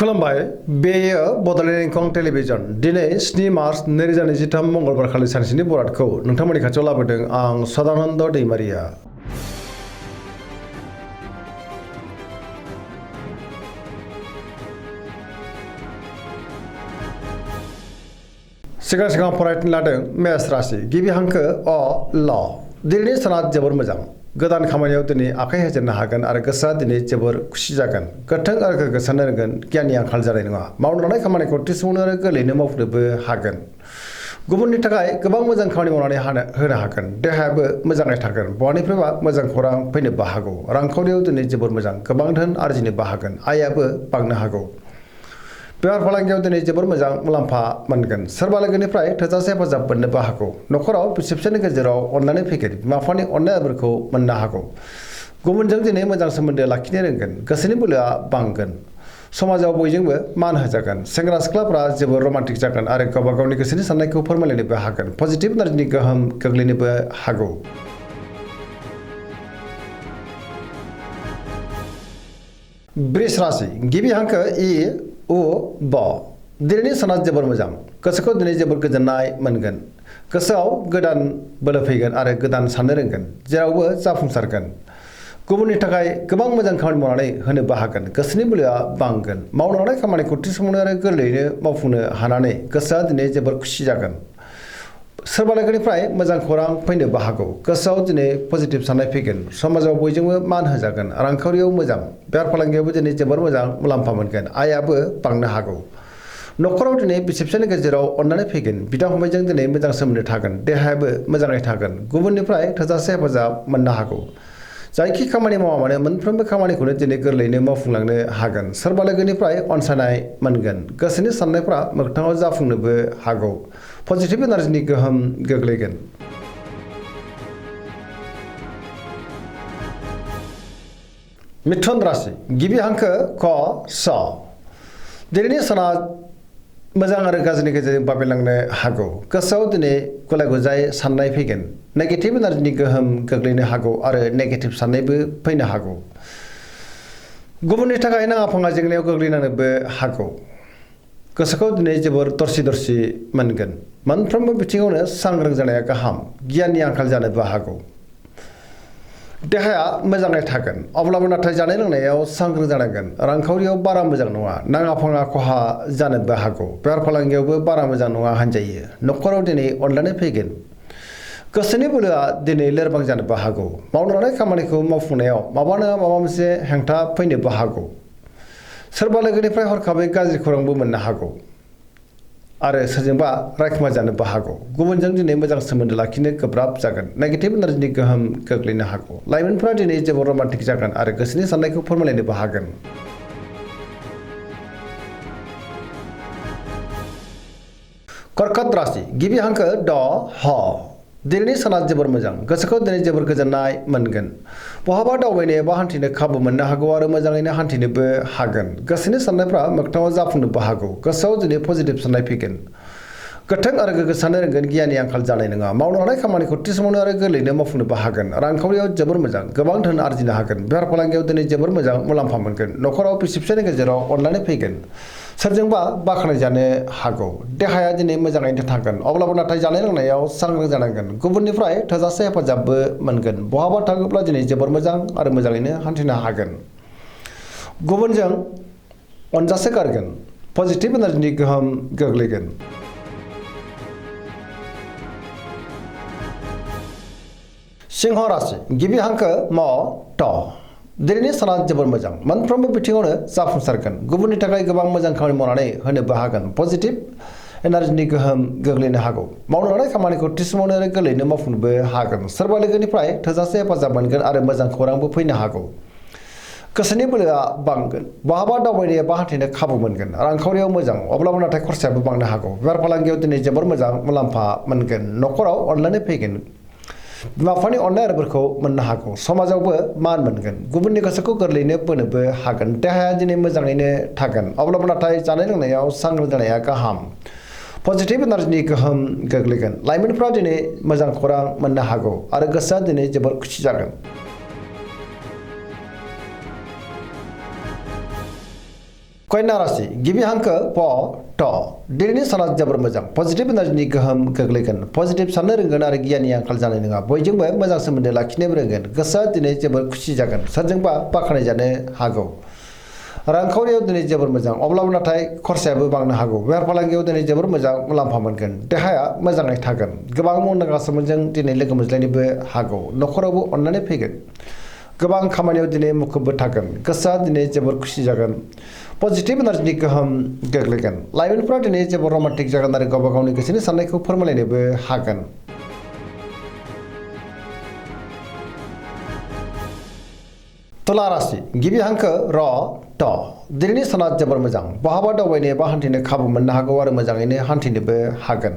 खुलुमबाय बेयो बड'लेण्ड इंखं टेलिभिजन दिनै 7 मार्च 2023 मंगलबार खालि सानसेनि बरादखौ नोंथांमोननि खाथियाव लाबोदों आं सदानन्द दैमारिया। सिगां फरायनो लादों मेष राशि गिबि हांखो अ ल दिनैनि साना जोबोर मोजां गोदान खामानियाव दिनै आखाइ होजेननो हागोन आरो गोसोआ दिनै जोबोर खुसि जागोन गोथों आरो गोग्गो साननो रोंगोन गियाननि आंखाल जानाय नङा मावनो लानाय खामानिखौ थि समावनो आरो गोरलैयैनो मावफुंनोबो हागोन गुबुननि थाखाय गोबां मोजां खामानि मावनानै होनो हागोन देहायाबो मोजाङै थागोन बहानिफ्रायबा मोजां खौरां फैनोबो हागौ रांखावरियाव दिनै जोबोर मोजां गोबां धोन आरजिनोबो हागोन आयाबो बांनो हागौ बेफार फालांगियाव दिनै जोबोर मोजां मुलाम्फा मोनगोन सोरबा लोगोनिफ्राय थोजासे हेफाजाब मोननोबो हागौ न'खराव बिसि फिसायनि गेजेराव अननानै फैगोन बिमा बिफानि अननायफोरखौ मोननो हागौ गुबुनजों दिनै मोजां सोमोन्दो लाखिनो रोंगोन गोसोनि बोलोआ बांगोन समाजाव बयजोंबो मान होजागोन सेंग्रा सिख्लाफोरा जोबोर रमान्टिक जागोन आरो गावबा गावनि गोसोनि साननायखौ फोरमायलायनोबो हागोन पजिटिभ एनार्जिनि गोहोम गोग्लैनोबो हागौ वृष राशि गिबि हांखो इ उ ब दिनैनि साना जोबोर मोजां गोसोखौ दिनै जोबोर गोजोननाय मोनगोन गोसोआव गोदान बोलो फैगोन आरो गोदान साननो रोंगोन जेरावबो जाफुंसारगोन गुबुननि थाखाय गोबां मोजां खामानि मावनानै होनोबो हागोन गोसोनि बोलोआ बांगोन मावनो लानाय खामानिखौ थि समावनो आरो गोरलैयैनो मावफुंनो हानानै गोसोआ दिनै जोबोर खुसि जागोन सोरबा लोगोनिफ्राय मोजां खौरां फैनोबो हागौ गोसोआव दिनै पजिटिभ साननाय फैगोन समाजाव बयजोंबो मान होजागोन रांखावरियाव मोजां बेफार फालांगियावबो दिनै जोबोर मोजां मुलाम्फा मोनगोन आयाबो बांनो हागौ न'खराव दिनै बिसि फिसायनि गेजेराव अननानै फैगोन बिदा फंबायजों दिनै मोजां सोमोन्दो थागोन देहायाबो मोजाङै थागोन गुबुननिफ्राय थोजासे हेफाजाब मोननो हागौ जायखि खामानि मावा मानो मोनफ्रोमबो खामानिखौनो दिनै गोरलैयैनो मावफुंलांनो हागोन सोरबा लोगोनिफ्राय अनसायनाय मोनगोन गोसोनि साननायफ्रा मोगथाङाव जाफुंनोबो हागौ पजिटिभ एनार्जिनि गोहोम गोग्लैगोन मिथुन राशि गिबि हांखो क स दिनैनि साना मोजां आरो गाज्रिनि गेजेरजों बाबेलांनो हागौ गोसोआव दिनै गुलाय गुजाय साननाय फैगोन नेगेटिभ एनार्जिनि गोहोम गोग्लैनो हागौ आरो नेगेटिभ साननायबो फैनो हागौ गुबुननि थाखाय नाङा फाङा जेंनायाव गोग्लैनानैबो हागौ गोसोखौ दिनै जोबोर दरसि मोनगोन मोनफ्रोमबो बिथिङावनो सांग्रां जानाया गाहाम गियाननि आंखाल जानोबो हागौ देहाया मोजाङै थागोन अब्लाबो नाथाय जानाय लोंनायाव सांग्रां जानांगोन रांखावरियाव बारा मोजां नङा नाङा फाङा खहा जानोबो हागौ बेफार फालांगियावबो बारा मोजां नङा होनजायो न'खराव दिनै अनलायनाय फैगोन गोसोनि बोलोआ दिनै लोरबां जानोबो हागौ मावनो लानाय खामानिखौ मावफुंनायाव माबा नङा माबा मोनसे हेंथा फैनोबो हागौ सोरबा लोगोनिफ्राय हरखाबै गाज्रि खौरांबो मोननो हागौ आरो सोरजोंबा रायखुमा जानोबो हागौ गुबुनजों दिनै मोजां सोमोन्दो लाखिनो गोब्राब जागोन नेगेटिभ एनार्जिनि गोहोम गोग्लैनो हागौ लाइमोनफोरा दिनै जोबोर रमान्टिक जागोन आरो गोसोनि साननायखौ फोरमायलायनोबो हागोन कर्कट राशि गिबि हांखो ड ह दिनैनि साना जोबोर मोजां गोसोखौ दिनै जोबोर गोजोननाय मोनगोन बहाबा दावबायनो एबा हान्थिनो खाबु मोननो हागौ आरो मोजाङैनो हान्थिनोबो हागोन गोसोनि साननायफ्रा मोगथाङाव जाफुंनोबो हागौ गोसोआव दिनै पजिटिभ साननाय फैगोन गोथों आरो गोग्गो साननो रोंगोन गियाननि आंखाल जानाय नङा मावनो लानाय खामानिखौ थि समावनो आरो गोरलैयैनो मावफुंनोबो हागोन रांखावरियाव जोबोर मोजां गोबां धोन आरजिनो हागोन बेफार फालांगियाव दिनै जोबोर मोजां मुलाम्फा मोनगोन न'खराव बिसि फिसायनि गेजेराव अननानै फैगोन सोरजोंबा बाख्नायजानो हागौ देहाया दिनै मोजाङैनो थागोन अब्लाबो नाथाय जानाय लोंनायाव सांग्रां जानांगोन गुबुननिफ्राय थोजासे हेफाजाबबो मोनगोन बहाबा थाङोब्ला दिनै जोबोर मोजां आरो मोजाङैनो हान्थिनो हागोन गुबुनजों अनजासे गारगोन पजिटिभ एनार्जिनि गोहोम गोग्लैगोन सिंह राशि गिबि हांखो म ट दिनैनि साना जोबोर मोजां मोनफ्रोमबो बिथिङावनो जाफुंसारगोन गुबुननि थाखाय गोबां मोजां खामानि मावनानै होनोबो हागोन पजिटिभ एनार्जिनि गोहोम गोग्लैनो हागौ मावनो लानाय खामानिखौ थि समावनो आरो गोरलैयैनो मावफुंनोबो हागोन सोरबा लोगोनिफ्राय थोजासे हेफाजाब मोनगोन आरो मोजां खौरांबो फैनो हागौ गोसोनि बोलोआ बांगोन बहाबा दावबायनो एबा हान्थिनो खाबु मोनगोन रांखावरियाव मोजां अब्लाबो नाथाय खरसायाबो बांनो हागौ बेफार फालांगियाव दिनै जोबोर मोजां मुलाम्फा मोनगोन न'खराव अनलायनाय फैगोन बिमा बिफानि अननायफोरखौ मोननो हागौ समाजावबो मान मोनगोन गुबुननि गोसोखौ गोरलैयैनो बोनोबो हागोन देहाया दिनै मोजाङैनो थागोन अब्लाबो नाथाय जानाय लोंनायाव सांग्रां जानाया गाहाम पजिटिभ एनार्जिनि गोहोम गोग्लैगोन लाइमोनफ्रा दिनै मोजां खौरां मोननो हागौ आरो गोसोआ दिनै जोबोर खुसि जागोन कन्या राशि गिबि हांखो प ट दिनैनि साना जोबोर मोजां पजिटिभ एनार्जिनि गोहोम गोग्लैगोन पजिटिभ साननो रोंगोन आरो गियाननि आंखाल जानाय नङा बयजोंबो मोजां सोमोन्दो लाखिनोबो रोंगोन गोसोआ दिनै जोबोर खुसि जागोन सोरजोंबा बाख्नाय जानो हागौ रांखावरियाव दिनै जोबोर मोजां अब्लाबो नाथाय खरसायाबो बांनो हागौ बेफार फालांगियाव दिनै जोबोर मोजां मुलाम्फा मोनगोन देहाया मोजाङै थागोन गोबां मुंदांखा सुबुंजों दिनै लोगो मोनज्लायनोबो हागौ न'खरावबो अननानै फैगोन गोबां खामानियाव दिनै मुखुबबो थागोन गोसोआ दिनै जोबोर खुसि जागोन पजिटिभ एनार्जिनि गोहोम गोग्लैगोन लाइमोनफोरा दिनै जोबोर रमान्टिक जागोन आरो गावबा गावनि गोसोनि साननायखौ फोरमायलायनोबो हागोन तुला राशि गिबि हांखो र ट दिनैनि साना जोबोर मोजां बहाबा दावबायनो एबा हान्थिनो खाबु मोननो हागौ आरो मोजाङैनो हान्थिनोबो हागोन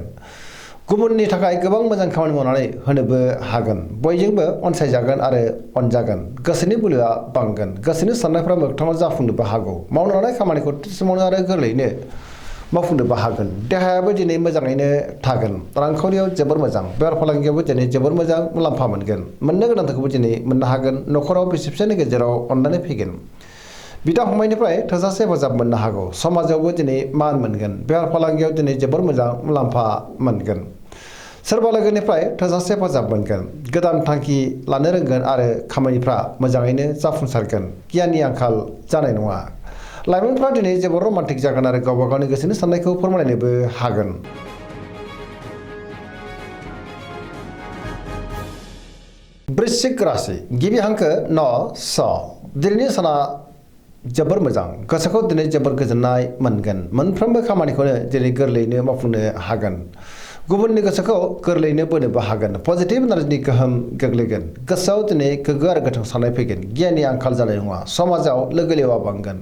गुबुननि थाखाय गोबां मोजां खामानि मावनानै होनोबो हागोन बयजोंबो अनसायजागोन आरो अनजागोन गोसोनि बोलोआ बांगोन गोसोनि साननायफ्रा मोगथाङाव जाफुंनोबो हागौ मावनो लानाय खामानिखौ थि समावनो आरो गोरलैयैनो मावफुंनोबो हागोन देहायाबो दिनै मोजाङैनो थागोन रांखावरियाव जोबोर मोजां बेफार फालांगियावबो दिनै जोबोर मोजां मुलाम्फा मोनगोन मोननो गोनांखौबो दिनै मोननो हागोन न'खराव बिसि फिसायनि गेजेराव अननानै फैगोन बिदा फंबायनिफ्राय थोजासे हेफाजाब मोननो हागौ समाजावबो दिनै मान मोनगोन बेफार फालांगियाव दिनै जोबोर मोजां मुलाम्फा मोनगोन सोरबा लोगोनिफ्राय थोजासे हेफाजाब मोनगोन गोदान थांखि लानो रोंगोन आरो खामानिफ्रा मोजाङैनो जाफुंसारगोन गियाननि आंखाल जानाय नङा लाइमोनफ्रा दिनै जोबोर रमान्टिक जागोन आरो गावबा गावनि गोसोनि साननायखौ फोरमायलायनोबो हागोन वृश्चिक राशि गिबि हांखो न स दिनैनि साना जोबोर मोजां गोसोखौ दिनै जोबोर गोजोननाय मोनगोन मोनफ्रोमबो खामानिखौनो दिनै गोरलैयैनो मावफुंनो हागोन गुबुननि गोसोखौ गोरलैयैनो बोनोबो हागोन पजिटिभ एनार्जिनि गोहोम गोग्लैगोन गोसोआव दिनै गोग्गो आरो गोथों साननाय फैगोन गियाननि आंखाल जानाय नङा समाजाव लोगो लेवा बांगोन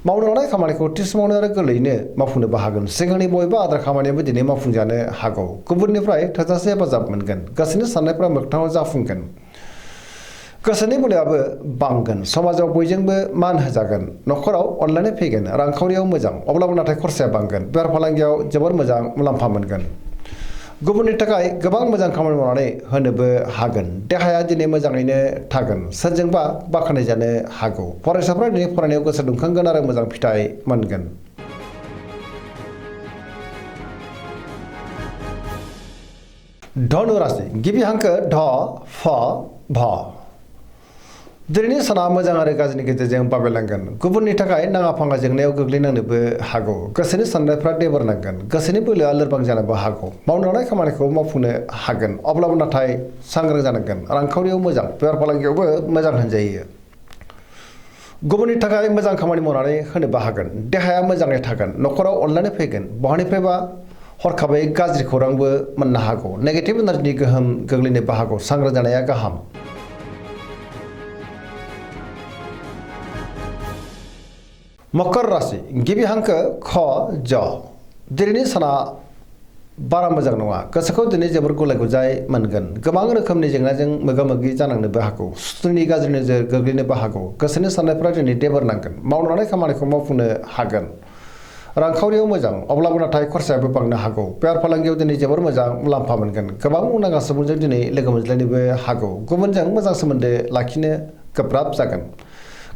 मावनो लानाय खामानिखौ थि समावनो आरो गोरलैयैनो मावफुंनोबो हागोन सिगांनि बबेबा आद्रा खामानियाबो दिनै मावफुंजानो हागौ गुबुननिफ्राय थोजासे हेफाजाब मोनगोन गोसोनि साननायफ्रा मोगथाङाव जाफुंगोन गोसोनि बोलोआबो बांगोन समाजाव बयजोंबो मान होजागोन न'खराव अनलायनाय फैगोन रांखावरियाव मोजां अब्लाबो नाथाय खरसाया बांगोन बेफार फालांगियाव जोबोर मोजां मुलाम्फा मोनगोन गुबुननि थाखाय गोबां मोजां खामानि मावनानै होनोबो हागोन देहाया दिनै मोजाङैनो थागोन सोरजोंबा बाख्नाय जानो हागौ फरायसाफ्रा दिनै फरायनायाव गोसो दुंखांगोन आरो मोजां फिथाइ मोनगोन धनु राशि गिबि हांखो ध फ भ दिनैनि साना मोजां आरो गाज्रिनि गेजेरजों बाबेलांगोन गुबुननि थाखाय नाङा फाङा जेंनायाव गोग्लैनांनोबो हागौ गोसोनि साननायफ्रा देबोरनांगोन गोसोनि बोलोआ लोरबां जानोबो हागौ मावनो लानाय खामानिखौ मावफुंनो हागोन अब्लाबो नाथाय सांग्रां जानांगोन रांखावरियाव मोजां बेफार फालांगियावबो मोजां होनजायो गुबुननि थाखाय मोजां खामानि मावनानै होनोबो हागोन देहाया मोजाङै थागोन न'खराव अनलायनाय फैगोन बहानिफ्रायबा हरखाबै गाज्रि खौरांबो मोननो हागौ नेगेटिभ एनार्जिनि गोहोम गोग्लैनोबो हागौ सांग्रां जानाया गाहाम मकर राशि गिबि हांखो ख ज दिनैनि साना बारा मोजां नङा गोसोखौ दिनै जोबोर गुलाय गुजाय मोनगोन गोबां रोखोमनि जेंनाजों मोगा मोगि जानांनोबो हागौ सुथुरनि गाज्रि नोजोर गोग्लैनोबो हागौ गोसोनि साननायफ्रा दिनै देबोरनांगोन मावनो लानाय खामानिखौ मावफुंनो हागोन रांखावरियाव मोजां अब्लाबो नाथाय खरसायाबो बांनो हागौ बेफार फालांगियाव दिनै जोबोर मोजां मुलाम्फा मोनगोन गोबां मुंदांखा सुबुंजों दिनै लोगो मोनज्लायनोबो हागौ गुबुनजों मोजां सोमोन्दो लाखिनो गोब्राब जागोन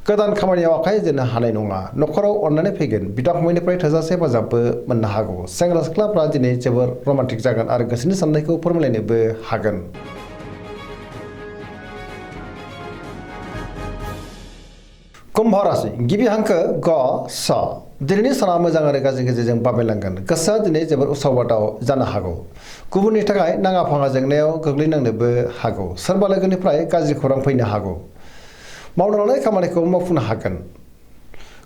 गोदान खामानियाव आखाइ होजेननो हानाय नङा न'खराव अननानै फैगोन बिदा फंबायनिफ्राय थोजासे हेफाजाबबो मोननो हागौ सेंग्रा सिख्लाफ्रा दिनै जोबोर रमान्टिक जागोन आरो गोसोनि साननायखौ फोरमायलायनोबो हागोन कुम्भ राशि गिबि हांखो ग स दिनैनि साना मोजां आरो गाज्रिनि गेजेरजों बाबेलांगोन गोसोआ दिनै जोबोर उसाव बादाव जानो हागौ गुबुननि थाखाय नाङा फाङा जेंनायाव गोग्लैनांनोबो हागौ सोरबा लोगोनिफ्राय गाज्रि खौरां फैनो हागौ मावनो लानाय खामानिखौ मावफुंनो हागोन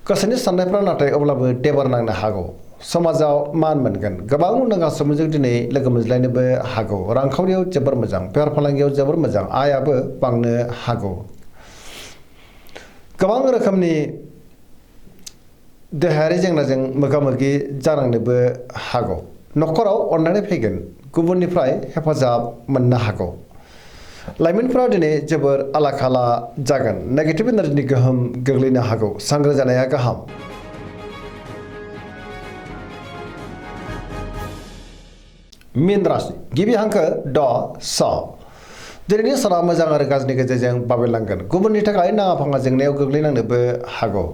गोसोनि साननायफ्रा नाथाय अब्लाबो देबार नांनो हागौ समाजाव मान मोनगोन गोबां मुंदांखा सुबुंजों दिनै लोगो मोनज्लायनोबो हागौ रांखावरियाव जोबोर मोजां बेफार फालांगियाव जोबोर मोजां आयाबो बांनो हागौ गोबां रोखोमनि देहायारि जेंनाजों मोगा मोगि जानांनोबो हागौ न'खराव अननानै फैगोन गुबुननिफ्राय हेफाजाब मोननो हागौ लाइमोनफोरा दिनै जोबोर आला खाला जागोन नेगेटिभ एनार्जिनि गोहोम गोग्लैनो हागौ सांग्रां जानाया गाहाम मीन राशि गिबि हांखो ड स दिनैनि साना मोजां आरो गाज्रिनि गेजेरजों बाबेलांगोन गुबुननि थाखाय नाङा फाङा जेंनायाव गोग्लैनांनोबो हागौ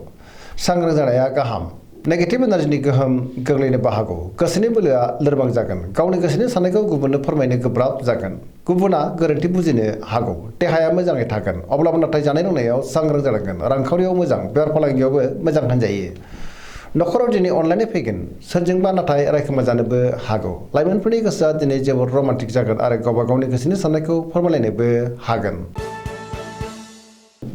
सांग्रां जानाया गाहाम। नेगेटिभ एनार्जिनि गोहोम गोग्लैनोबो हागौ। गोसोनि बोलोआ लोरबां जागोन। गावनि गोसोनि साननायखौ गुबुननो फोरमायनो गोब्राब जागोन। गुबुना गोरोन्थि बुजिनो हागौ। देहाया मोजाङै थागोन, अब्लाबो नाथाय जानाय लोंनायाव सांग्रां जानांगोन। रांखावरियाव मोजां, बेफार फालांगियावबो मोजां होनजायो। नखराव दिनै अनलायनाय फैगोन, सोरजोंबा नाथाय रायखोमा जानोबो हागौ। लाइमोनफोरनि गोसोआ दिनै जोबोद रमान्टिक जागोन आरो गावबा गावनि गोसोनि साननायखौ फोरमायलायनोबो हागोन।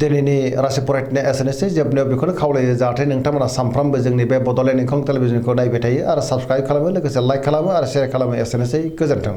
दिनैनि राशि फरायथिनाया एसेनोसै। जोबनायाव बेखौनो खावलायो जाहाथे नोंथांमोना सानफ्रामबो जोंनि बे बड'लेण्ड इंखं टेलिभिजनखौ नायबाय थायो आरो साबस्क्राइब खालामो, लोगोसे लाइक खालामो आरो शेयार खालामो। एसेनोसै, गोजोन्थों।